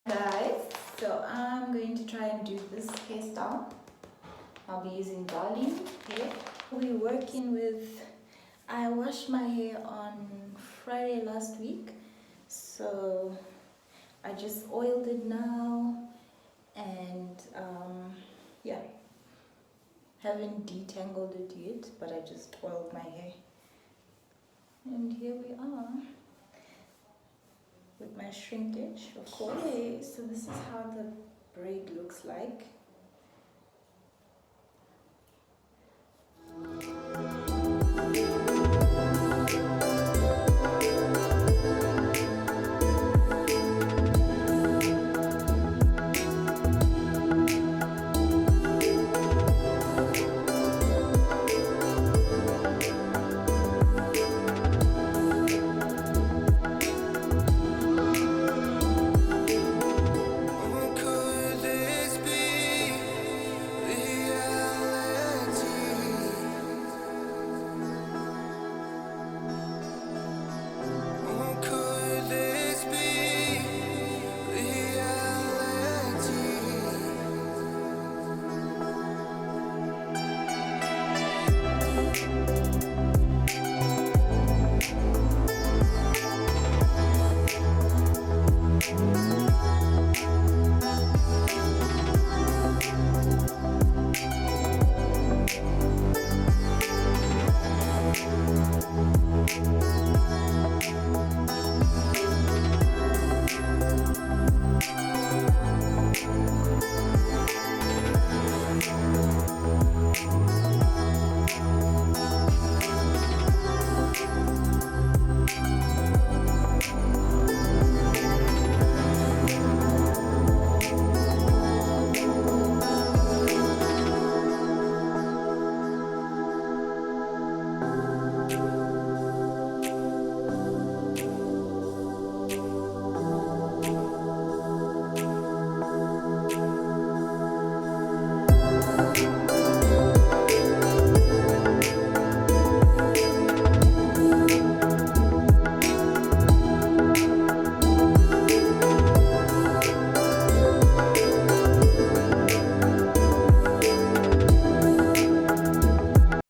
Guys, so I'm going to try and do this hairstyle. I'll be using Darling hair. We're working with, I washed my hair on Friday last week, so I just oiled it now, and yeah, haven't detangled it yet, but I just oiled my hair, and here we are with my shrinkage, of course. Okay, so this is how the braid looks like.